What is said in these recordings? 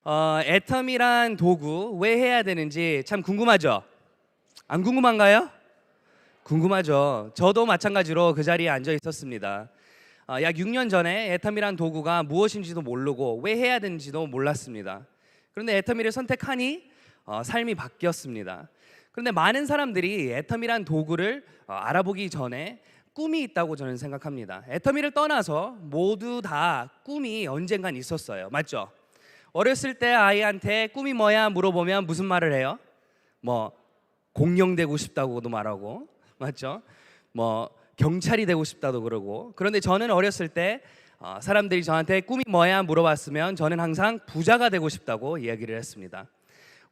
애텀이란 도구 왜 해야 되는지 참 궁금하죠? 안 궁금한가요? 궁금하죠. 저도 마찬가지로 그 자리에 앉아 있었습니다. 약 6년 전에 애텀이란 도구가 무엇인지도 모르고 왜 해야 되는지도 몰랐습니다. 그런데 애터미를 선택하니 삶이 바뀌었습니다. 그런데 많은 사람들이 애터미란 도구를 알아보기 전에 꿈이 있다고 저는 생각합니다. 애터미를 떠나서 모두 다 꿈이 언젠간 있었어요. 맞죠? 어렸을 때 아이한테 꿈이 뭐야 물어보면 무슨 말을 해요? 뭐 공룡 되고 싶다고도 말하고, 맞죠? 뭐 경찰이 되고 싶다도 그러고. 그런데 저는 어렸을 때 사람들이 저한테 꿈이 뭐야 물어봤으면 저는 항상 부자가 되고 싶다고 이야기를 했습니다.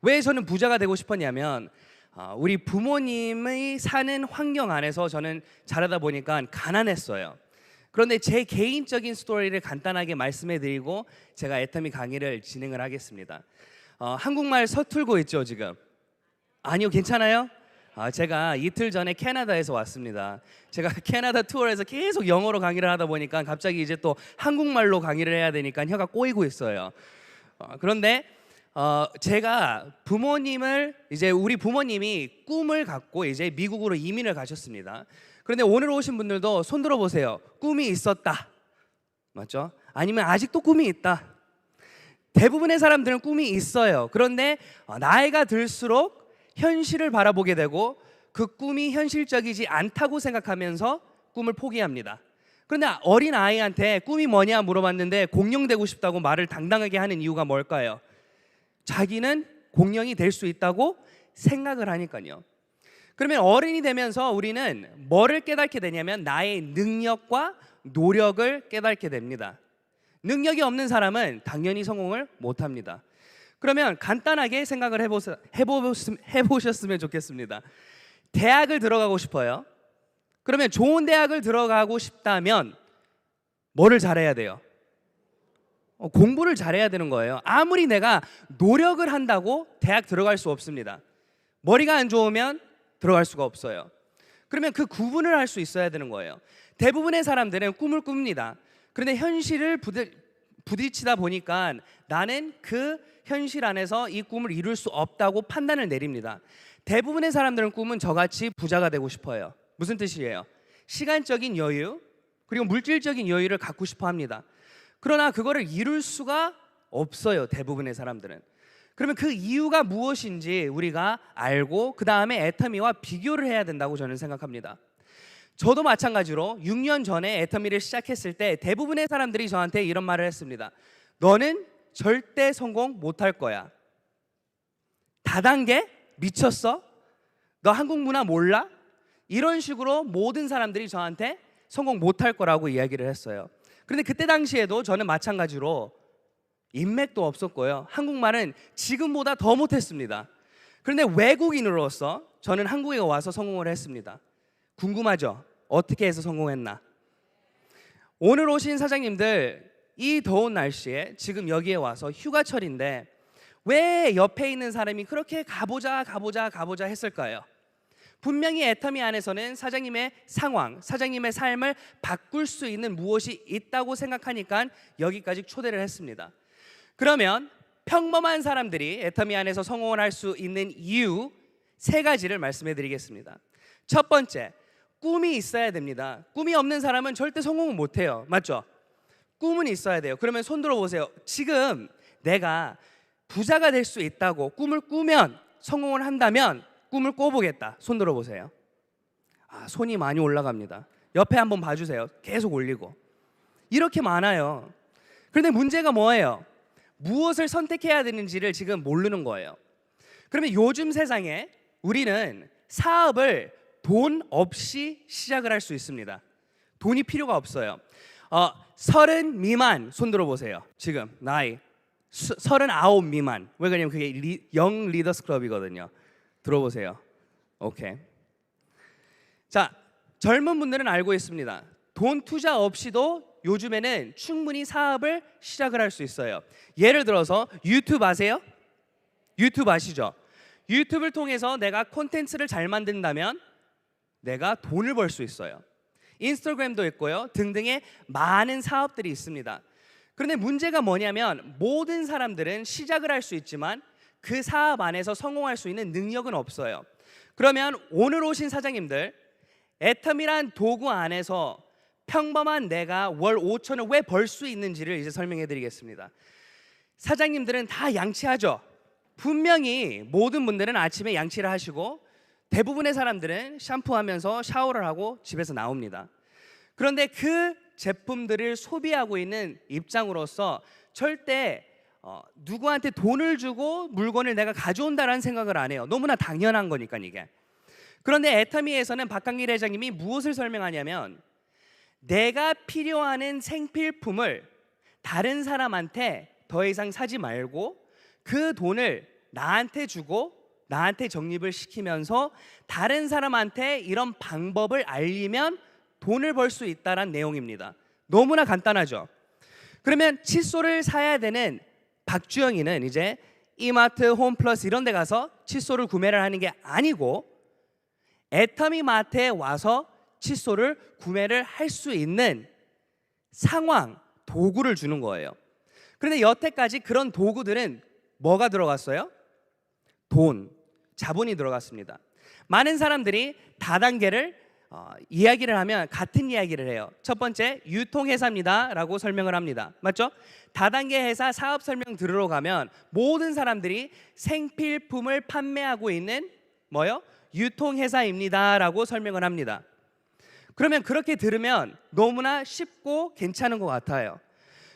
왜 저는 부자가 되고 싶었냐면 우리 부모님이 사는 환경 안에서 저는 자라다 보니까 가난했어요. 그런데 제 개인적인 스토리를 간단하게 말씀해 드리고 제가 애터미 강의를 진행을 하겠습니다. 한국말 서툴고 있죠 지금? 아니요, 괜찮아요? 제가 이틀 전에 캐나다에서 왔습니다. 제가 캐나다 투어에서 계속 영어로 강의를 하다 보니까 갑자기 이제 또 한국말로 강의를 해야 되니까 혀가 꼬이고 있어요. 그런데 제가 부모님을 이제 우리 부모님이 꿈을 갖고 이제 미국으로 이민을 가셨습니다. 그런데 오늘 오신 분들도 손 들어 보세요. 꿈이 있었다. 맞죠? 아니면 아직도 꿈이 있다. 대부분의 사람들은 꿈이 있어요. 그런데 나이가 들수록 현실을 바라보게 되고 그 꿈이 현실적이지 않다고 생각하면서 꿈을 포기합니다. 그런데 어린 아이한테 꿈이 뭐냐 물어봤는데 공룡 되고 싶다고 말을 당당하게 하는 이유가 뭘까요? 자기는 공룡이 될 수 있다고 생각을 하니까요. 그러면 어른이 되면서 우리는 뭐를 깨닫게 되냐면 나의 능력과 노력을 깨닫게 됩니다. 능력이 없는 사람은 당연히 성공을 못합니다. 그러면 간단하게 생각을 해보셨으면 좋겠습니다. 대학을 들어가고 싶어요. 그러면 좋은 대학을 들어가고 싶다면 뭐를 잘해야 돼요? 공부를 잘해야 되는 거예요. 아무리 내가 노력을 한다고 대학 들어갈 수 없습니다. 머리가 안 좋으면 들어갈 수가 없어요. 그러면 그 구분을 할 수 있어야 되는 거예요. 대부분의 사람들은 꿈을 꿉니다. 그런데 현실을 부딪히다 보니까 나는 그 현실 안에서 이 꿈을 이룰 수 없다고 판단을 내립니다. 대부분의 사람들은 꿈은 저같이 부자가 되고 싶어요. 무슨 뜻이에요? 시간적인 여유 그리고 물질적인 여유를 갖고 싶어 합니다. 그러나 그거를 이룰 수가 없어요. 대부분의 사람들은. 그러면 그 이유가 무엇인지 우리가 알고 그 다음에 애터미와 비교를 해야 된다고 저는 생각합니다. 저도 마찬가지로 6년 전에 애터미를 시작했을 때 대부분의 사람들이 저한테 이런 말을 했습니다. 너는 절대 성공 못할 거야. 다단계? 미쳤어? 너 한국 문화 몰라? 이런 식으로 모든 사람들이 저한테 성공 못할 거라고 이야기를 했어요. 그런데 그때 당시에도 저는 마찬가지로 인맥도 없었고요. 한국말은 지금보다 더 못했습니다. 그런데 외국인으로서 저는 한국에 와서 성공을 했습니다. 궁금하죠? 어떻게 해서 성공했나? 오늘 오신 사장님들 이 더운 날씨에 지금 여기에 와서 휴가철인데 왜 옆에 있는 사람이 그렇게 가보자 했을까요? 분명히 애터미 안에서는 사장님의 상황, 사장님의 삶을 바꿀 수 있는 무엇이 있다고 생각하니까 여기까지 초대를 했습니다. 그러면 평범한 사람들이 애터미 안에서 성공을 할 수 있는 이유 3가지를 말씀해 드리겠습니다. 첫 번째, 꿈이 있어야 됩니다. 꿈이 없는 사람은 절대 성공을 못해요. 맞죠? 꿈은 있어야 돼요. 그러면 손 들어보세요. 지금 내가 부자가 될 수 있다고 꿈을 꾸면 성공을 한다면 꿈을 꿔보겠다. 손 들어보세요. 손이 많이 올라갑니다. 옆에 한번 봐주세요. 계속 올리고. 이렇게 많아요. 그런데 문제가 뭐예요? 무엇을 선택해야 되는지를 지금 모르는 거예요. 그러면 요즘 세상에 우리는 사업을 돈 없이 시작을 할 수 있습니다. 돈이 필요가 없어요. 30 미만 손 들어보세요. 지금 나이 39 미만. 왜 그러냐면 그게 영 리더스 클럽이거든요. 들어보세요. 오케이. 자, 젊은 분들은 알고 있습니다. 돈 투자 없이도 요즘에는 충분히 사업을 시작을 할 수 있어요. 예를 들어서 유튜브 아세요? 유튜브 아시죠? 유튜브를 통해서 내가 콘텐츠를 잘 만든다면 내가 돈을 벌 수 있어요. 인스타그램도 있고요. 등등의 많은 사업들이 있습니다. 그런데 문제가 뭐냐면 모든 사람들은 시작을 할 수 있지만 그 사업 안에서 성공할 수 있는 능력은 없어요. 그러면 오늘 오신 사장님들, 애텀이란 도구 안에서 평범한 내가 월 5천을 왜 벌 수 있는지를 이제 설명해 드리겠습니다. 사장님들은 다 양치하죠. 분명히 모든 분들은 아침에 양치를 하시고 대부분의 사람들은 샴푸하면서 샤워를 하고 집에서 나옵니다. 그런데 그 제품들을 소비하고 있는 입장으로서 절대 누구한테 돈을 주고 물건을 내가 가져온다라는 생각을 안 해요. 너무나 당연한 거니까 이게. 그런데 애터미에서는 박강길 회장님이 무엇을 설명하냐면 내가 필요한 생필품을 다른 사람한테 더 이상 사지 말고 그 돈을 나한테 주고 나한테 적립을 시키면서 다른 사람한테 이런 방법을 알리면 돈을 벌 수 있다는 내용입니다. 너무나 간단하죠. 그러면 칫솔을 사야 되는 박주영이는 이제 이마트, 홈플러스 이런 데 가서 칫솔을 구매를 하는 게 아니고 애터미 마트에 와서 칫솔을 구매를 할 수 있는 상황, 도구를 주는 거예요. 그런데 여태까지 그런 도구들은 뭐가 들어갔어요? 돈, 자본이 들어갔습니다. 많은 사람들이 다단계를 이야기를 하면 같은 이야기를 해요. 첫 번째, 유통회사입니다 라고 설명을 합니다. 맞죠? 다단계 회사 사업 설명 들으러 가면 모든 사람들이 생필품을 판매하고 있는 뭐요? 유통회사입니다 라고 설명을 합니다. 그러면 그렇게 들으면 너무나 쉽고 괜찮은 것 같아요.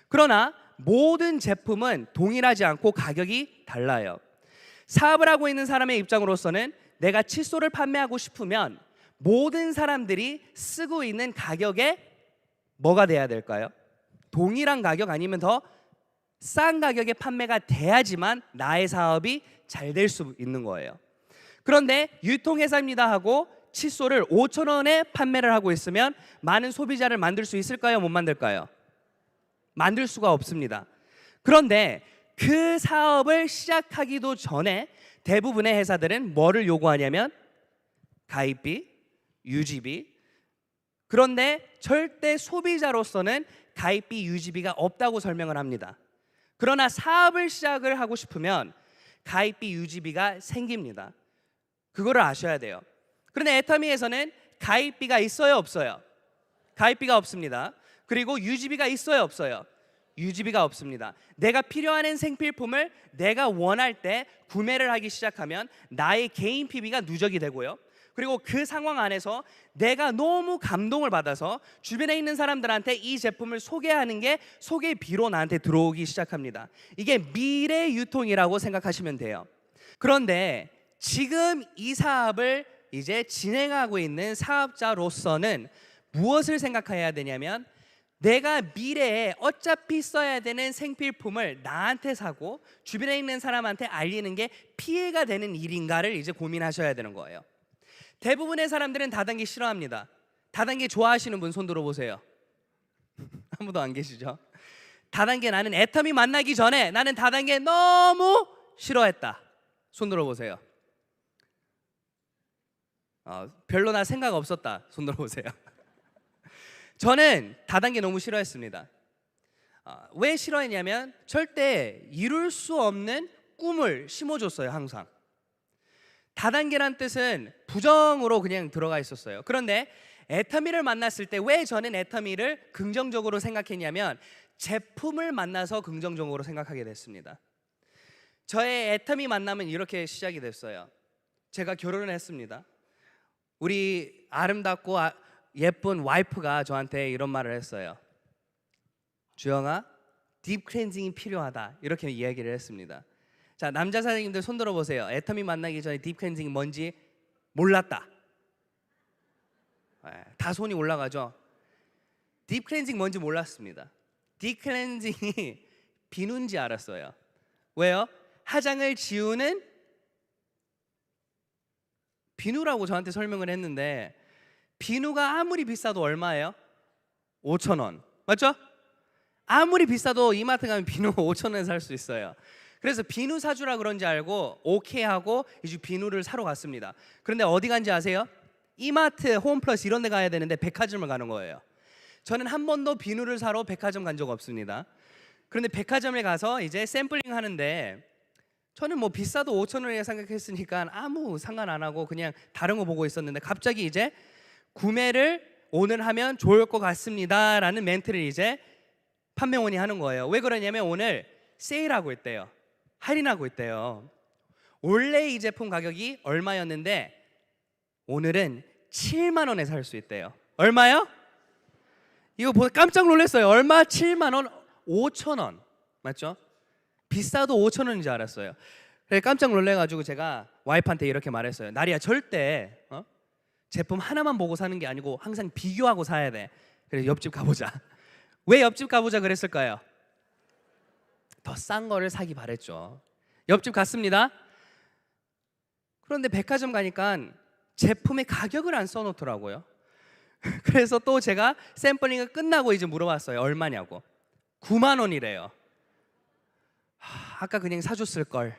그러나 모든 제품은 동일하지 않고 가격이 달라요. 사업을 하고 있는 사람의 입장으로서는 내가 칫솔을 판매하고 싶으면 모든 사람들이 쓰고 있는 가격에 뭐가 돼야 될까요? 동일한 가격 아니면 더 싼 가격에 판매가 돼야지만 나의 사업이 잘 될 수 있는 거예요. 그런데 유통회사입니다 하고 칫솔을 5천 원에 판매를 하고 있으면 많은 소비자를 만들 수 있을까요? 못 만들까요? 만들 수가 없습니다. 그런데 그 사업을 시작하기도 전에 대부분의 회사들은 뭐를 요구하냐면 가입비, 유지비. 그런데 절대 소비자로서는 가입비, 유지비가 없다고 설명을 합니다. 그러나 사업을 시작을 하고 싶으면 가입비, 유지비가 생깁니다. 그거를 아셔야 돼요. 그런데 애터미에서는 가입비가 있어요, 없어요? 가입비가 없습니다. 그리고 유지비가 있어요, 없어요? 유지비가 없습니다. 내가 필요한 생필품을 내가 원할 때 구매를 하기 시작하면 나의 개인 PB가 누적이 되고요. 그리고 그 상황 안에서 내가 너무 감동을 받아서 주변에 있는 사람들한테 이 제품을 소개하는 게 소개비로 나한테 들어오기 시작합니다. 이게 미래 유통이라고 생각하시면 돼요. 그런데 지금 이 사업을 이제 진행하고 있는 사업자로서는 무엇을 생각해야 되냐면 내가 미래에 어차피 써야 되는 생필품을 나한테 사고 주변에 있는 사람한테 알리는 게 피해가 되는 일인가를 이제 고민하셔야 되는 거예요. 대부분의 사람들은 다단계 싫어합니다. 다단계 좋아하시는 분 손 들어보세요. 아무도 안 계시죠? 다단계 나는 애터미 만나기 전에 나는 다단계 너무 싫어했다. 손 들어보세요. 별로 나 생각 없었다. 손 들어보세요. 저는 다단계 너무 싫어했습니다. 왜 싫어했냐면 절대 이룰 수 없는 꿈을 심어줬어요. 항상 다단계란 뜻은 부정으로 그냥 들어가 있었어요. 그런데 애터미를 만났을 때 왜 저는 애터미를 긍정적으로 생각했냐면 제품을 만나서 긍정적으로 생각하게 됐습니다. 저의 애터미 만남은 이렇게 시작이 됐어요. 제가 결혼을 했습니다. 우리 아름답고 예쁜 와이프가 저한테 이런 말을 했어요. 주영아, 딥 클렌징이 필요하다. 이렇게 이야기를 했습니다. 자, 남자 사장님들 손 들어보세요. 애터미 만나기 전에 딥 클렌징이 뭔지 몰랐다. 다 손이 올라가죠. 딥 클렌징 뭔지 몰랐습니다. 딥 클렌징이 비누인지 알았어요. 왜요? 화장을 지우는 비누라고 저한테 설명을 했는데 비누가 아무리 비싸도 얼마예요? 5천 원. 맞죠? 아무리 비싸도 이마트 가면 비누 5천 원에 살 수 있어요. 그래서 비누 사주라 그런지 알고 오케이 하고 이제 비누를 사러 갔습니다. 그런데 어디 간지 아세요? 이마트, 홈플러스 이런 데 가야 되는데 백화점을 가는 거예요. 저는 한 번도 비누를 사러 백화점 간 적 없습니다. 그런데 백화점에 가서 이제 샘플링 하는데 저는 뭐 비싸도 5천 원이라 생각했으니까 아무 상관 안 하고 그냥 다른 거 보고 있었는데 갑자기 이제 구매를 오늘 하면 좋을 것 같습니다 라는 멘트를 이제 판매원이 하는 거예요. 왜 그러냐면 오늘 세일하고 있대요. 할인하고 있대요. 원래 이 제품 가격이 얼마였는데 오늘은 7만 원에 살 수 있대요. 얼마요? 이거 보고 깜짝 놀랐어요. 얼마? 7만 원? 5천 원 맞죠? 비싸도 5천 원인 줄 알았어요. 그래서 깜짝 놀래가지고 제가 와이프한테 이렇게 말했어요. 나리야 절대 제품 하나만 보고 사는 게 아니고 항상 비교하고 사야 돼. 그래서 옆집 가보자. 왜 옆집 가보자 그랬을까요? 더 싼 거를 사기 바랬죠. 옆집 갔습니다. 그런데 백화점 가니까 제품의 가격을 안 써놓더라고요. 그래서 또 제가 샘플링을 끝나고 이제 물어봤어요. 얼마냐고. 9만 원이래요. 아까 그냥 사줬을 걸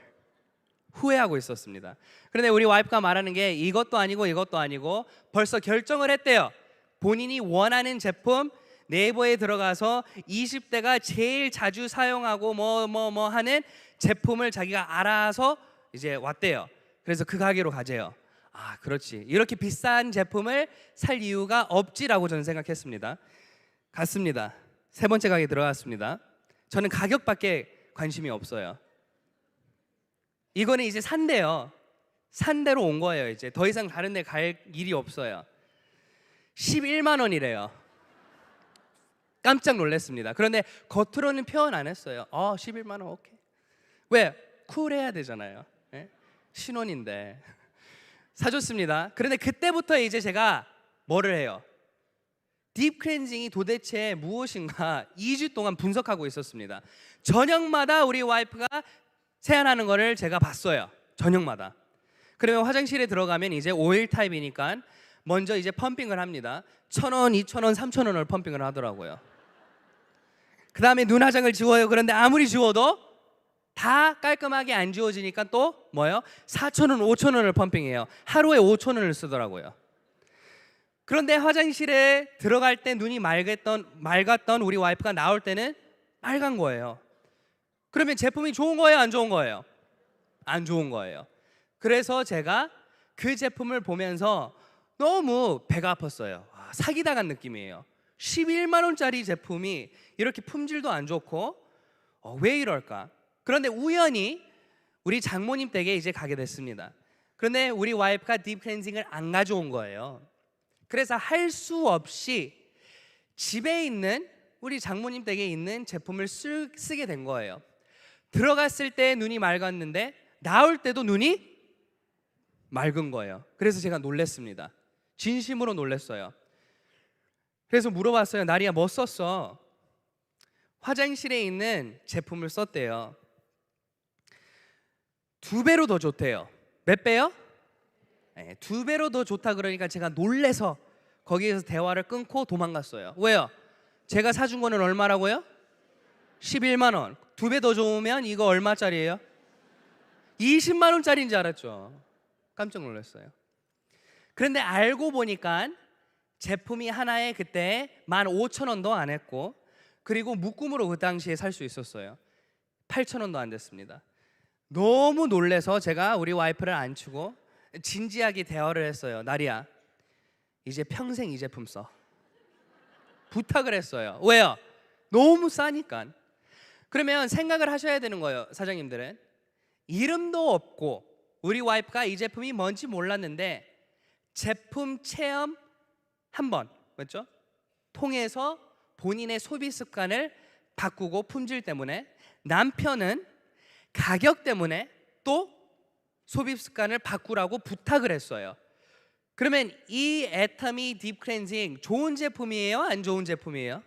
후회하고 있었습니다. 그런데 우리 와이프가 말하는 게 이것도 아니고 이것도 아니고 벌써 결정을 했대요. 본인이 원하는 제품 네이버에 들어가서 20대가 제일 자주 사용하고 뭐 하는 제품을 자기가 알아서 이제 왔대요. 그래서 그 가게로 가재요. 아, 그렇지. 이렇게 비싼 제품을 살 이유가 없지라고 저는 생각했습니다. 갔습니다. 세 번째 가게 들어갔습니다. 저는 가격밖에 관심이 없어요. 이거는 이제 산대요. 산 대로 온 거예요. 이제 더 이상 다른 데 갈 일이 없어요. 11만 원이래요. 깜짝 놀랐습니다. 그런데 겉으로는 표현 안 했어요. 11만 원 오케이. 왜? 쿨해야 되잖아요. 예? 신혼인데 사줬습니다. 그런데 그때부터 이제 제가 뭐를 해요? 딥 클렌징이 도대체 무엇인가 2주 동안 분석하고 있었습니다. 저녁마다 우리 와이프가 세안하는 거를 제가 봤어요. 저녁마다. 그러면 화장실에 들어가면 이제 오일 타입이니까 먼저 이제 펌핑을 합니다. 1,000원, 2,000원, 3,000원을 펌핑을 하더라고요. 그 다음에 눈 화장을 지워요. 그런데 아무리 지워도 다 깔끔하게 안 지워지니까 또 뭐예요? 4,000원, 5,000원을 펌핑해요. 하루에 5,000원을 쓰더라고요. 그런데 화장실에 들어갈 때 눈이 맑았던 우리 와이프가 나올 때는 빨간 거예요. 그러면 제품이 좋은 거예요? 안 좋은 거예요? 안 좋은 거예요. 그래서 제가 그 제품을 보면서 너무 배가 아팠어요. 사기당한 느낌이에요. 11만 원짜리 제품이 이렇게 품질도 안 좋고 왜 이럴까? 그런데 우연히 우리 장모님 댁에 이제 가게 됐습니다. 그런데 우리 와이프가 딥 클렌징을 안 가져온 거예요. 그래서 할 수 없이 집에 있는 우리 장모님 댁에 있는 제품을 쓰게 된 거예요. 들어갔을 때 눈이 맑았는데 나올 때도 눈이 맑은 거예요. 그래서 제가 놀랐습니다. 진심으로 놀랐어요. 그래서 물어봤어요. 나리야 뭐 썼어? 화장실에 있는 제품을 썼대요. 2배로 더 좋대요. 몇 배요? 네, 2배로 더 좋다 그러니까 제가 놀래서 거기에서 대화를 끊고 도망갔어요. 왜요? 제가 사준 거는 얼마라고요? 11만 원. 2배 더 좋으면 이거 얼마짜리예요? 20만 원짜리인 줄 알았죠. 깜짝 놀랐어요. 그런데 알고 보니까 제품이 하나에 그때 15,000원도 안 했고 그리고 묶음으로 그 당시에 살 수 있었어요. 8,000원도 안 됐습니다. 너무 놀래서 제가 우리 와이프를 안추고 진지하게 대화를 했어요. 나리야 이제 평생 이 제품 써. 부탁을 했어요. 왜요? 너무 싸니까. 그러면 생각을 하셔야 되는 거예요. 사장님들은 이름도 없고 우리 와이프가 이 제품이 뭔지 몰랐는데 제품 체험 한번 맞죠? 통해서 본인의 소비 습관을 바꾸고 품질 때문에 남편은 가격 때문에 또 소비 습관을 바꾸라고 부탁을 했어요. 그러면 이 애터미 딥 클렌징 좋은 제품이에요? 안 좋은 제품이에요?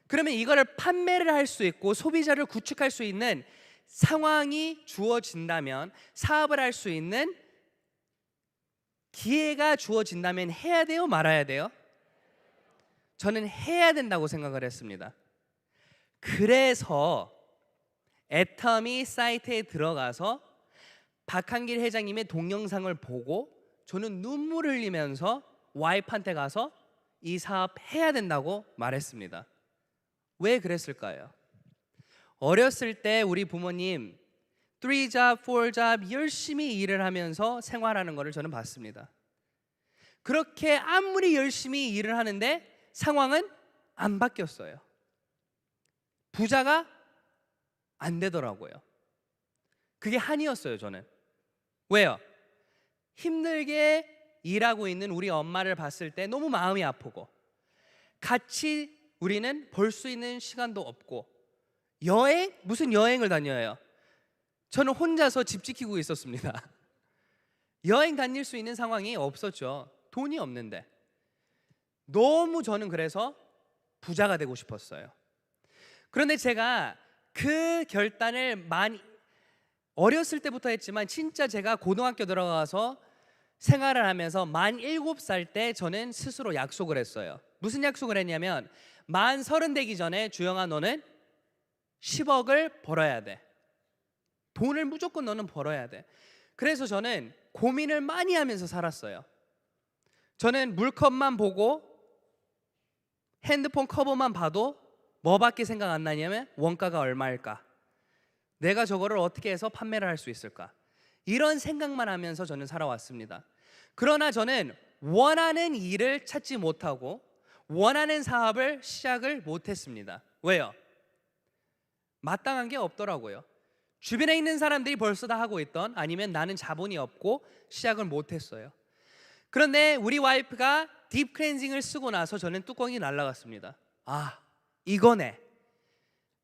그러면 이거를 판매를 할 수 있고 소비자를 구축할 수 있는 상황이 주어진다면 사업을 할 수 있는 기회가 주어진다면 해야 돼요? 말아야 돼요? 저는 해야 된다고 생각을 했습니다. 그래서 애터미 사이트에 들어가서 박한길 회장님의 동영상을 보고 저는 눈물 흘리면서 와이프한테 가서 이 사업 해야 된다고 말했습니다. 왜 그랬을까요? 어렸을 때 우리 부모님 3job, 4job 열심히 일을 하면서 생활하는 것을 저는 봤습니다. 그렇게 아무리 열심히 일을 하는데 상황은 안 바뀌었어요. 부자가 안 되더라고요. 그게 한이었어요, 저는. 왜요? 힘들게 일하고 있는 우리 엄마를 봤을 때 너무 마음이 아프고, 같이 우리는 볼 수 있는 시간도 없고, 무슨 여행을 다녀요? 저는 혼자서 집 지키고 있었습니다. 여행 다닐 수 있는 상황이 없었죠. 돈이 없는데. 너무 저는 그래서 부자가 되고 싶었어요. 그런데 제가 그 결단을 많이 어렸을 때부터 했지만, 진짜 제가 고등학교 들어가서 생활을 하면서 만 7살 때 저는 스스로 약속을 했어요. 무슨 약속을 했냐면, 만 30 되기 전에 주영아, 너는 10억을 벌어야 돼. 돈을 무조건 너는 벌어야 돼. 그래서 저는 고민을 많이 하면서 살았어요. 저는 물컵만 보고 핸드폰 커버만 봐도 뭐밖에 생각 안 나냐면, 원가가 얼마일까? 내가 저거를 어떻게 해서 판매를 할 수 있을까? 이런 생각만 하면서 저는 살아왔습니다. 그러나 저는 원하는 일을 찾지 못하고 원하는 사업을 시작을 못했습니다. 왜요? 마땅한 게 없더라고요. 주변에 있는 사람들이 벌써 다 하고 있던, 아니면 나는 자본이 없고 시작을 못했어요. 그런데 우리 와이프가 딥 클렌징을 쓰고 나서 저는 뚜껑이 날아갔습니다. 아, 이거네.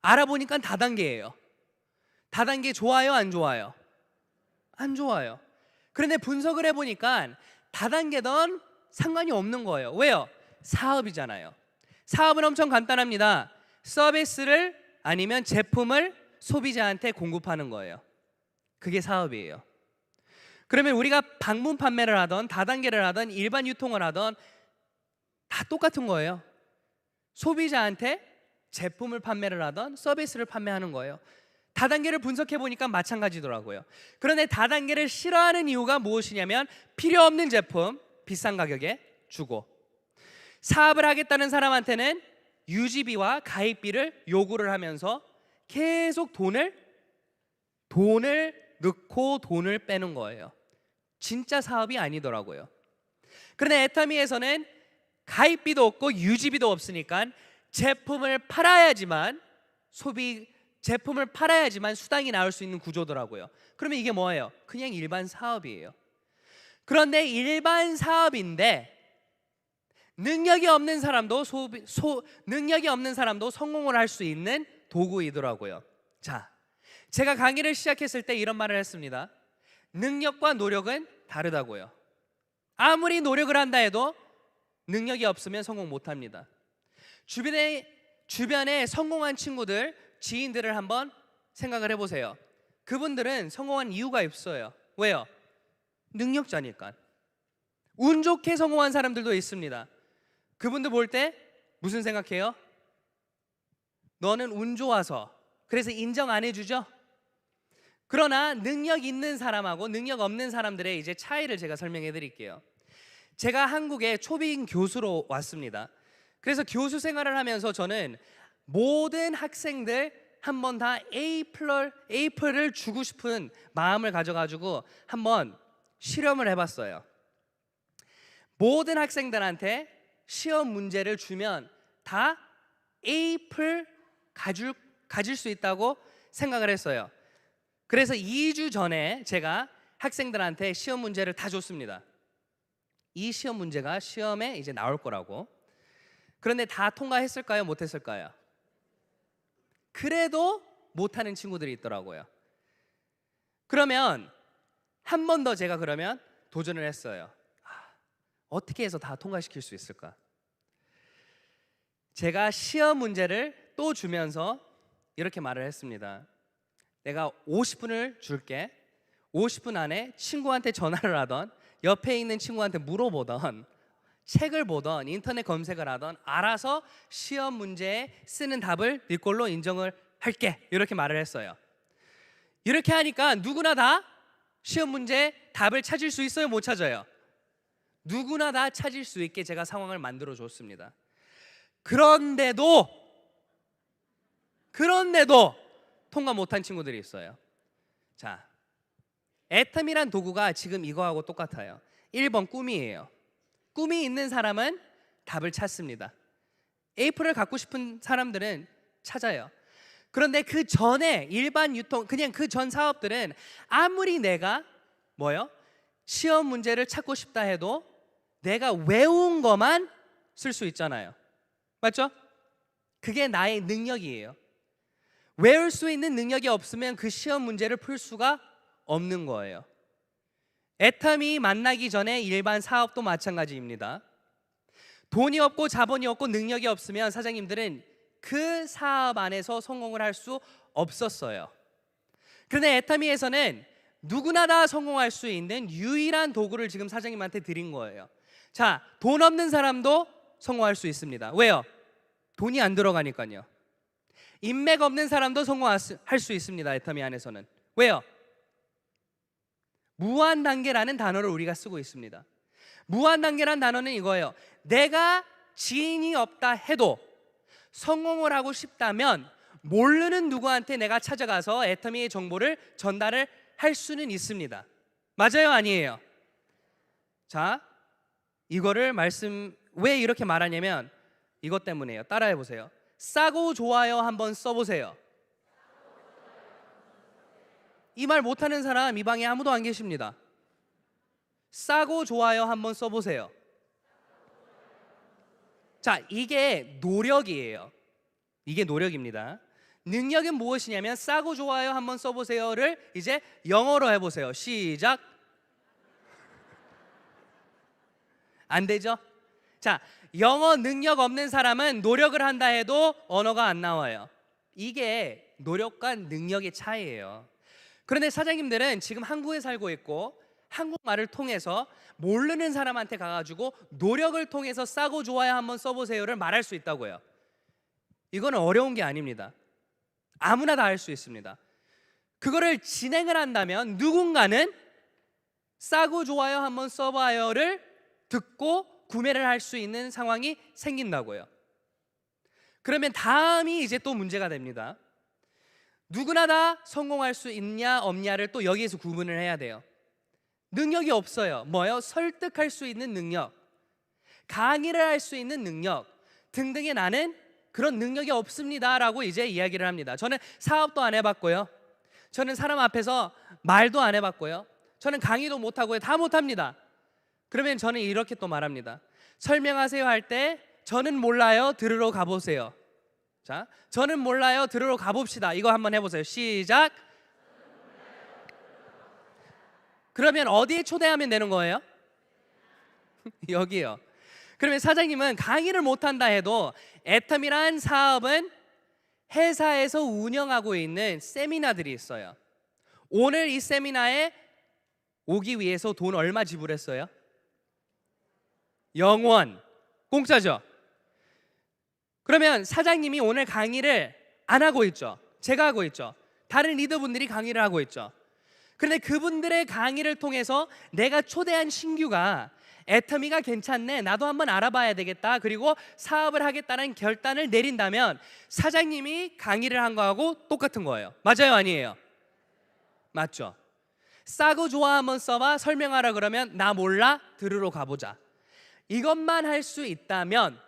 알아보니까 다단계예요. 다단계 좋아요, 안 좋아요? 안 좋아요. 그런데 분석을 해보니까 다단계든 상관이 없는 거예요. 왜요? 사업이잖아요. 사업은 엄청 간단합니다. 서비스를 아니면 제품을 소비자한테 공급하는 거예요. 그게 사업이에요. 그러면 우리가 방문 판매를 하던 다단계를 하던 일반 유통을 하던 다 똑같은 거예요. 소비자한테 제품을 판매를 하던 서비스를 판매하는 거예요. 다단계를 분석해 보니까 마찬가지더라고요. 그런데 다단계를 싫어하는 이유가 무엇이냐면, 필요 없는 제품 비싼 가격에 주고, 사업을 하겠다는 사람한테는 유지비와 가입비를 요구를 하면서 계속 돈을 넣고 돈을 빼는 거예요. 진짜 사업이 아니더라고요. 그런데 애터미에서는 가입비도 없고 유지비도 없으니까 제품을 팔아야지만 수당이 나올 수 있는 구조더라고요. 그러면 이게 뭐예요? 그냥 일반 사업이에요. 그런데 일반 사업인데 능력이 없는 사람도 성공을 할 수 있는 도구이더라고요. 자, 제가 강의를 시작했을 때 이런 말을 했습니다. 능력과 노력은 다르다고요. 아무리 노력을 한다 해도 능력이 없으면 성공 못합니다. 주변에 성공한 친구들, 지인들을 한번 생각을 해보세요. 그분들은 성공한 이유가 있어요. 왜요? 능력자니까. 운 좋게 성공한 사람들도 있습니다. 그분들 볼 때 무슨 생각해요? 너는 운 좋아서, 그래서 인정 안 해주죠? 그러나 능력 있는 사람하고 능력 없는 사람들의 이제 차이를 제가 설명해 드릴게요. 제가 한국에 초빙 교수로 왔습니다. 그래서 교수 생활을 하면서 저는 모든 학생들 한번 다 A플을 주고 싶은 마음을 가져가지고 한번 실험을 해봤어요. 모든 학생들한테 시험 문제를 주면 다 A플 가질 수 있다고 생각을 했어요. 그래서 2주 전에 제가 학생들한테 시험 문제를 다 줬습니다. 이 시험 문제가 시험에 이제 나올 거라고. 그런데 다 통과했을까요? 못했을까요? 그래도 못하는 친구들이 있더라고요. 그러면 한 번 더 제가 그러면 도전을 했어요. 어떻게 해서 다 통과시킬 수 있을까? 제가 시험 문제를 또 주면서 이렇게 말을 했습니다. 내가 50분을 줄게. 50분 안에 친구한테 전화를 하던, 옆에 있는 친구한테 물어보던, 책을 보던, 인터넷 검색을 하던, 알아서 시험 문제에 쓰는 답을 네 걸로 인정을 할게. 이렇게 말을 했어요. 이렇게 하니까 누구나 다 시험 문제 답을 찾을 수 있어요? 못 찾아요? 누구나 다 찾을 수 있게 제가 상황을 만들어 줬습니다. 그런데도 통과 못한 친구들이 있어요. 자, 애텀이란 도구가 지금 이거하고 똑같아요. 1번 꿈이에요. 꿈이 있는 사람은 답을 찾습니다. A4를 갖고 싶은 사람들은 찾아요. 그런데 그 전에 일반 유통, 그냥 그 전 사업들은 아무리 내가 시험 문제를 찾고 싶다 해도 내가 외운 것만 쓸 수 있잖아요. 맞죠? 그게 나의 능력이에요. 외울 수 있는 능력이 없으면 그 시험 문제를 풀 수가 없는 거예요. 애텀이 만나기 전에 일반 사업도 마찬가지입니다. 돈이 없고 자본이 없고 능력이 없으면 사장님들은 그 사업 안에서 성공을 할 수 없었어요. 그런데 애터미에서는 누구나 다 성공할 수 있는 유일한 도구를 지금 사장님한테 드린 거예요. 자, 돈 없는 사람도 성공할 수 있습니다. 왜요? 돈이 안 들어가니까요. 인맥 없는 사람도 성공할 수 있습니다. 애터미 안에서는. 왜요? 무한 단계라는 단어를 우리가 쓰고 있습니다. 무한 단계란 단어는 이거예요. 내가 지인이 없다 해도 성공을 하고 싶다면 모르는 누구한테 내가 찾아가서 애터미의 정보를 전달을 할 수는 있습니다. 맞아요, 아니에요? 자, 이거를 왜 이렇게 말하냐면 이것 때문에요. 따라해 보세요. 싸고 좋아요 한번 써보세요. 이 말 못하는 사람 이 방에 아무도 안 계십니다. 싸고 좋아요 한번 써보세요. 자, 이게 노력이에요. 이게 노력입니다. 능력은 무엇이냐면 싸고 좋아요 한번 써보세요를 이제 영어로 해보세요. 시작. 안 되죠? 자, 영어 능력 없는 사람은 노력을 한다 해도 언어가 안 나와요. 이게 노력과 능력의 차이예요. 그런데 사장님들은 지금 한국에 살고 있고 한국말을 통해서 모르는 사람한테 가가지고 노력을 통해서 싸고 좋아요 한번 써보세요를 말할 수 있다고요. 이거는 어려운 게 아닙니다. 아무나 다 할 수 있습니다. 그거를 진행을 한다면 누군가는 싸고 좋아요 한번 써봐요를 듣고 구매를 할 수 있는 상황이 생긴다고요. 그러면 다음이 이제 또 문제가 됩니다. 누구나 다 성공할 수 있냐 없냐를 또 여기에서 구분을 해야 돼요. 능력이 없어요. 설득할 수 있는 능력, 강의를 할 수 있는 능력 등등의 나는 그런 능력이 없습니다 라고 이제 이야기를 합니다. 저는 사업도 안 해봤고요, 저는 사람 앞에서 말도 안 해봤고요, 저는 강의도 못하고요. 다 못합니다. 그러면 저는 이렇게 또 말합니다. 설명하세요 할 때 저는 몰라요 들으러 가보세요. 자, 저는 몰라요 들으러 가봅시다. 이거 한번 해보세요. 시작. 그러면 어디에 초대하면 되는 거예요? 여기요. 그러면 사장님은 강의를 못한다 해도 애텀이란 사업은 회사에서 운영하고 있는 세미나들이 있어요. 오늘 이 세미나에 오기 위해서 돈 얼마 지불했어요? 0원. 공짜죠? 그러면 사장님이 오늘 강의를 안 하고 있죠. 제가 하고 있죠. 다른 리더분들이 강의를 하고 있죠. 그런데 그분들의 강의를 통해서 내가 초대한 신규가 애터미가 괜찮네, 나도 한번 알아봐야 되겠다, 그리고 사업을 하겠다는 결단을 내린다면 사장님이 강의를 한 거하고 똑같은 거예요. 맞아요, 아니에요? 맞죠? 싸고 좋아 한번 써봐, 설명하라 그러면 나 몰라, 들으러 가보자. 이것만 할 수 있다면,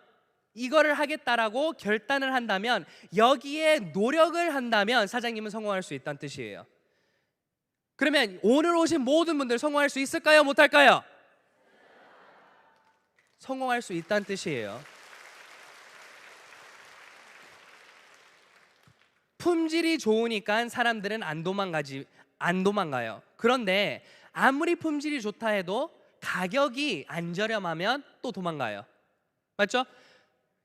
이거를 하겠다라고 결단을 한다면, 여기에 노력을 한다면 사장님은 성공할 수 있다는 뜻이에요. 그러면 오늘 오신 모든 분들 성공할 수 있을까요? 못할까요? 성공할 수 있다는 뜻이에요. 품질이 좋으니까 사람들은 안 도망가요. 그런데 아무리 품질이 좋다 해도 가격이 안 저렴하면 또 도망가요. 맞죠?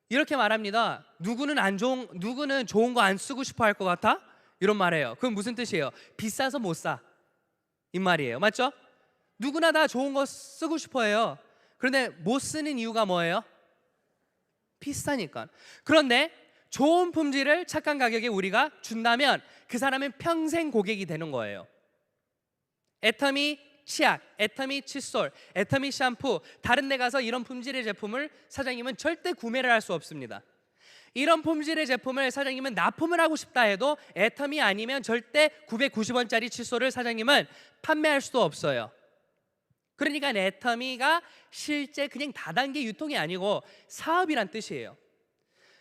이렇게 말합니다. 누구는 좋은 거 안 쓰고 싶어 할 것 같아? 이런 말해요. 그건 무슨 뜻이에요? 비싸서 못 사, 이 말이에요. 맞죠? 누구나 다 좋은 거 쓰고 싶어 해요. 그런데 못 쓰는 이유가 뭐예요? 비싸니까. 그런데 좋은 품질을 착한 가격에 우리가 준다면 그 사람은 평생 고객이 되는 거예요. 애터미 치약, 애터미 칫솔, 애터미 샴푸, 다른 데 가서 이런 품질의 제품을 사장님은 절대 구매를 할 수 없습니다. 이런 품질의 제품을 사장님은 납품을 하고 싶다 해도 애터미 아니면 절대 990원짜리 칫솔을 사장님은 판매할 수도 없어요. 그러니까 애터미가 실제 그냥 다단계 유통이 아니고 사업이란 뜻이에요.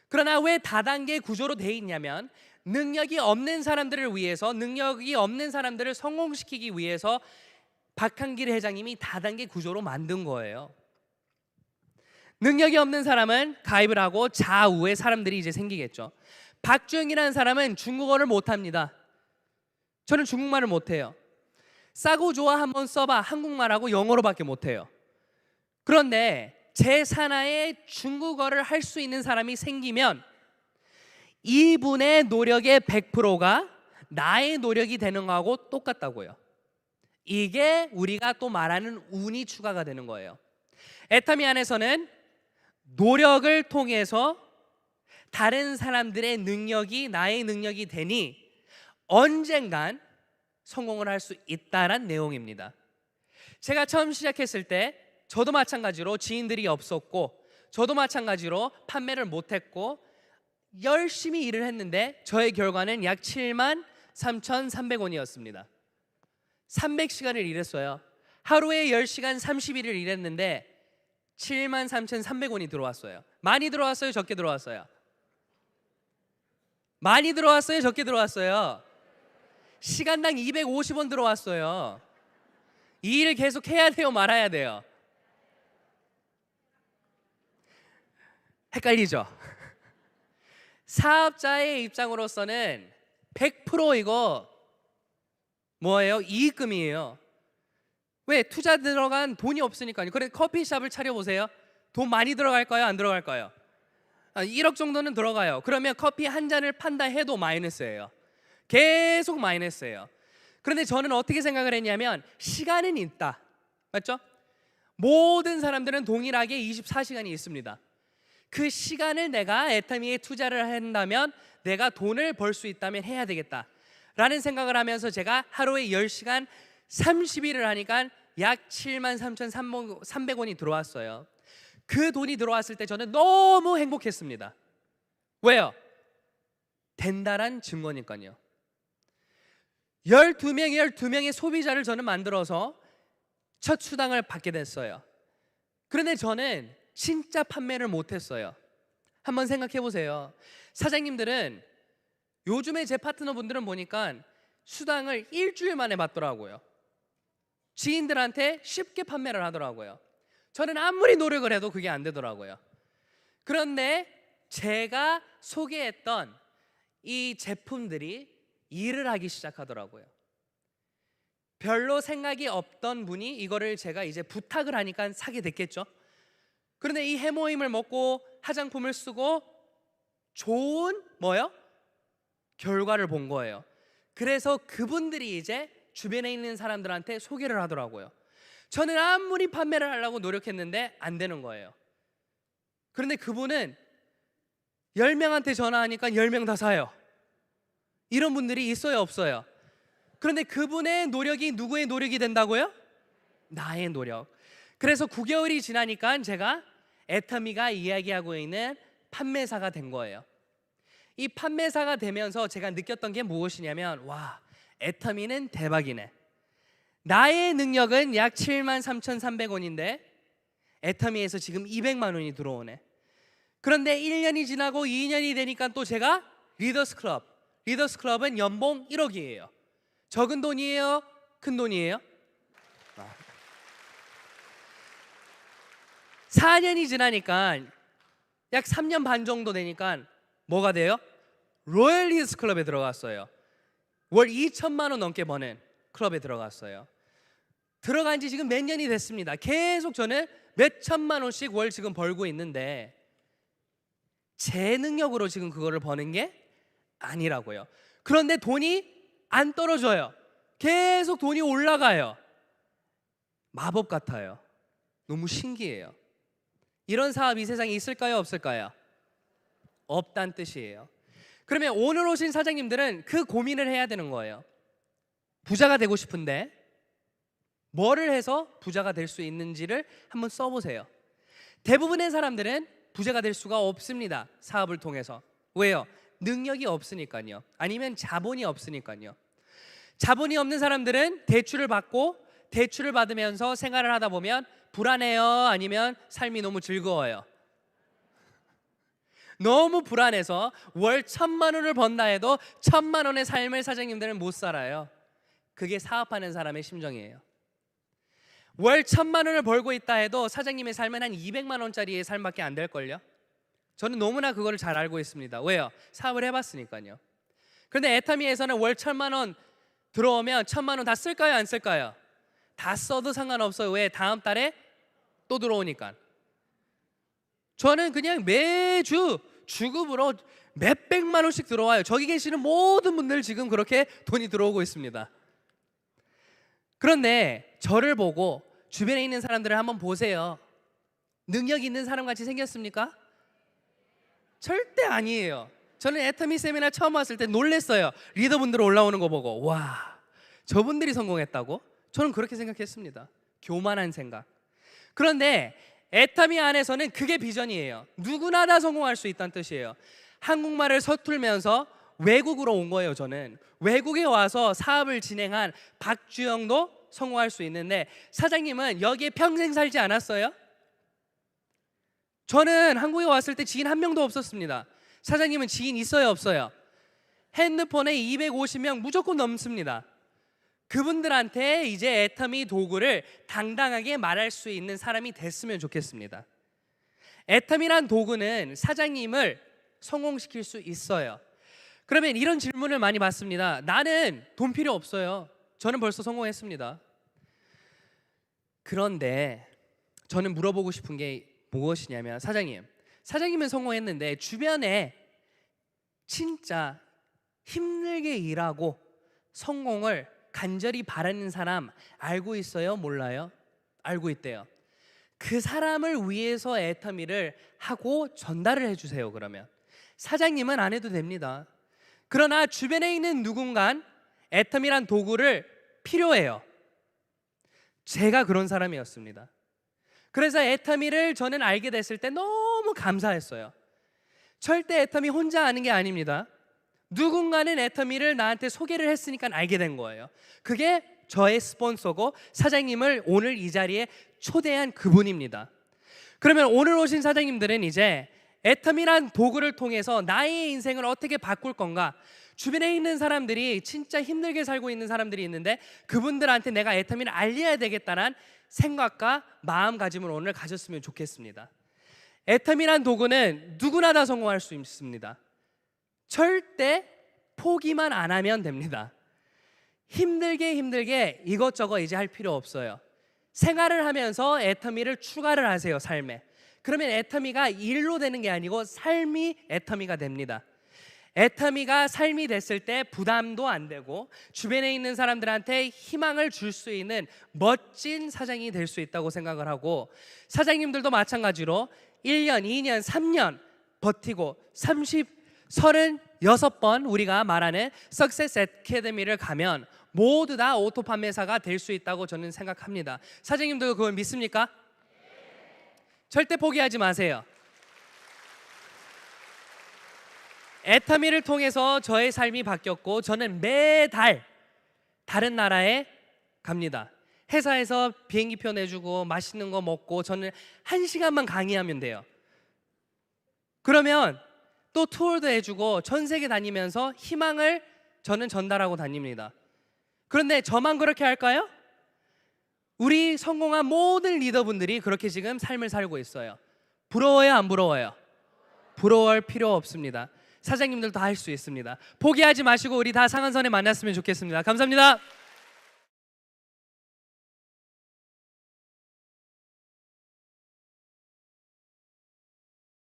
그러나 왜 다단계 구조로 돼 있냐면 능력이 없는 사람들을 위해서, 능력이 없는 사람들을 성공시키기 위해서 박한길 회장님이 다단계 구조로 만든 거예요. 능력이 없는 사람은 가입을 하고 좌우에 사람들이 이제 생기겠죠. 박주영이라는 사람은 중국어를 못합니다. 저는 중국말을 못해요. 싸고 좋아 한번 써봐. 한국말하고 영어로밖에 못해요. 그런데 제 산하에 중국어를 할 수 있는 사람이 생기면 이분의 노력의 100%가 나의 노력이 되는 거하고 똑같다고요. 이게 우리가 또 말하는 운이 추가가 되는 거예요. 애터미 안에서는 노력을 통해서 다른 사람들의 능력이 나의 능력이 되니 언젠간 성공을 할 수 있다란 내용입니다. 제가 처음 시작했을 때 저도 마찬가지로 지인들이 없었고 저도 마찬가지로 판매를 못했고 열심히 일을 했는데 저의 결과는 약 73,300원이었습니다. 300시간을 일했어요. 하루에 10시간 30일을 일했는데 73,300원이 들어왔어요. 많이 들어왔어요? 적게 들어왔어요? 많이 들어왔어요? 적게 들어왔어요? 시간당 250원 들어왔어요. 이 일을 계속 해야 돼요? 말아야 돼요? 헷갈리죠? 사업자의 입장으로서는 100% 이거 뭐예요? 이익금이에요. 왜? 투자 들어간 돈이 없으니까요. 그래 커피숍을 차려보세요. 돈 많이 들어갈까요? 안 들어갈까요? 1억 정도는 들어가요. 그러면 커피 한 잔을 판다 해도 마이너스예요. 계속 마이너스예요. 그런데 저는 어떻게 생각을 했냐면 시간은 있다. 맞죠? 모든 사람들은 동일하게 24시간이 있습니다. 그 시간을 내가 애터미에 투자를 한다면 내가 돈을 벌 수 있다면 해야 되겠다 라는 생각을 하면서 제가 하루에 10시간 30일을 하니까 약 73,300원이 들어왔어요. 그 돈이 들어왔을 때 저는 너무 행복했습니다. 왜요? 된다란 증거니까요. 12명의 소비자를 저는 만들어서 첫 수당을 받게 됐어요. 그런데 저는 진짜 판매를 못했어요. 한번 생각해 보세요. 사장님들은 요즘에 제 파트너분들은 보니까 수당을 일주일 만에 받더라고요. 지인들한테 쉽게 판매를 하더라고요. 저는 아무리 노력을 해도 그게 안 되더라고요. 그런데 제가 소개했던 이 제품들이 일을 하기 시작하더라고요. 별로 생각이 없던 분이 이거를 제가 이제 부탁을 하니까 사게 됐겠죠. 그런데 이 해모임을 먹고 화장품을 쓰고 좋은 뭐요? 결과를 본 거예요. 그래서 그분들이 이제 주변에 있는 사람들한테 소개를 하더라고요. 저는 아무리 판매를 하려고 노력했는데 안 되는 거예요. 그런데 그분은 10명한테 전화하니까 10명 다 사요. 이런 분들이 있어요, 없어요? 그런데 그분의 노력이 누구의 노력이 된다고요? 나의 노력. 그래서 9개월이 지나니까 제가 애터미가 이야기하고 있는 판매사가 된 거예요. 이 판매사가 되면서 제가 느꼈던 게 무엇이냐면 와, 애터미는 대박이네. 나의 능력은 약 73,300원인데 애터미에서 지금 200만 원이 들어오네. 그런데 1년이 지나고 2년이 되니까 또 제가 리더스 클럽은 연봉 1억이에요. 적은 돈이에요? 큰 돈이에요? 4년이 지나니까 약 3년 반 정도 되니까 뭐가 돼요? 로열 리더스 클럽에 들어갔어요. 월 2천만 원 넘게 버는 클럽에 들어갔어요. 들어간 지 지금 몇 년이 됐습니다. 계속 저는 몇 천만 원씩 월 지금 벌고 있는데 제 능력으로 지금 그거를 버는 게 아니라고요. 그런데 돈이 안 떨어져요. 계속 돈이 올라가요. 마법 같아요. 너무 신기해요. 이런 사업이 세상에 있을까요? 없을까요? 없단 뜻이에요. 그러면 오늘 오신 사장님들은 그 고민을 해야 되는 거예요. 부자가 되고 싶은데 뭐를 해서 부자가 될 수 있는지를 한번 써보세요. 대부분의 사람들은 부자가 될 수가 없습니다. 사업을 통해서. 왜요? 능력이 없으니까요. 아니면 자본이 없으니까요. 자본이 없는 사람들은 대출을 받고 대출을 받으면서 생활을 하다 보면 불안해요? 아니면 삶이 너무 즐거워요? 너무 불안해서 월 1,000만 원을 번다 해도 1,000만 원의 삶을 사장님들은 못 살아요. 그게 사업하는 사람의 심정이에요. 월 1,000만 원을 벌고 있다 해도 사장님의 삶은 한 200만 원짜리의 삶밖에 안 될걸요. 저는 너무나 그거를 잘 알고 있습니다. 왜요? 사업을 해봤으니까요. 그런데 애터미에서는 월 1,000만 원 들어오면 1,000만 원 다 쓸까요? 안 쓸까요? 다 써도 상관없어요. 왜? 다음 달에 또 들어오니까. 저는 그냥 매주 주급으로 몇백만 원씩 들어와요. 저기 계시는 모든 분들 지금 그렇게 돈이 들어오고 있습니다. 그런데 저를 보고 주변에 있는 사람들을 한번 보세요. 능력 있는 사람 같이 생겼습니까? 절대 아니에요. 저는 애터미 세미나 처음 왔을 때 놀랬어요. 리더분들 올라오는 거 보고 와, 저분들이 성공했다고? 저는 그렇게 생각했습니다. 교만한 생각. 그런데 애터미 안에서는 그게 비전이에요. 누구나 다 성공할 수 있다는 뜻이에요. 한국말을 서툴면서 외국으로 온 거예요. 저는 외국에 와서 사업을 진행한 박주영도 성공할 수 있는데 사장님은 여기에 평생 살지 않았어요? 저는 한국에 왔을 때 지인 한 명도 없었습니다. 사장님은 지인 있어요, 없어요? 핸드폰에 250명 무조건 넘습니다. 그분들한테 이제 애터미 도구를 당당하게 말할 수 있는 사람이 됐으면 좋겠습니다. 애터미란 도구는 사장님을 성공시킬 수 있어요. 그러면 이런 질문을 많이 받습니다. 나는 돈 필요 없어요. 저는 벌써 성공했습니다. 그런데 저는 물어보고 싶은 게 무엇이냐면 사장님은 성공했는데 주변에 진짜 힘들게 일하고 성공을 간절히 바라는 사람 알고 있어요? 몰라요? 알고 있대요. 그 사람을 위해서 애터미를 하고 전달을 해주세요. 그러면 사장님은 안 해도 됩니다. 그러나 주변에 있는 누군가 애터미란 도구를 필요해요. 제가 그런 사람이었습니다. 그래서 애터미를 저는 알게 됐을 때 너무 감사했어요. 절대 애터미 혼자 아는 게 아닙니다. 누군가는 애터미를 나한테 소개를 했으니까 알게 된 거예요. 그게 저의 스폰서고 사장님을 오늘 이 자리에 초대한 그분입니다. 그러면 오늘 오신 사장님들은 이제 애터미란 도구를 통해서 나의 인생을 어떻게 바꿀 건가? 주변에 있는 사람들이 진짜 힘들게 살고 있는 사람들이 있는데 그분들한테 내가 애터미를 알려야 되겠다는 생각과 마음가짐을 오늘 가졌으면 좋겠습니다. 애터미란 도구는 누구나 다 성공할 수 있습니다. 절대 포기만 안 하면 됩니다. 힘들게 이것저것 이제 할 필요 없어요. 생활을 하면서 애터미를 추가를 하세요. 삶에. 그러면 애터미가 일로 되는 게 아니고 삶이 애터미가 됩니다. 애터미가 삶이 됐을 때 부담도 안 되고 주변에 있는 사람들한테 희망을 줄 수 있는 멋진 사장이 될 수 있다고 생각을 하고 사장님들도 마찬가지로 1년, 2년, 3년 버티고 36번 우리가 말하는 석세스 애캐데미를 가면 모두 다 오토 판매사가 될 수 있다고 저는 생각합니다. 사장님도 그걸 믿습니까? 절대 포기하지 마세요. 애터미를 통해서 저의 삶이 바뀌었고 저는 매달 다른 나라에 갑니다. 회사에서 비행기표 내주고 맛있는 거 먹고 저는 1시간만 강의하면 돼요. 그러면 또 투어도 해주고 전 세계 다니면서 희망을 저는 전달하고 다닙니다. 그런데 저만 그렇게 할까요? 우리 성공한 모든 리더분들이 그렇게 지금 삶을 살고 있어요. 부러워요? 안 부러워요? 부러워할 필요 없습니다. 사장님들도 다 할 수 있습니다. 포기하지 마시고 우리 다 상한선에 만났으면 좋겠습니다. 감사합니다.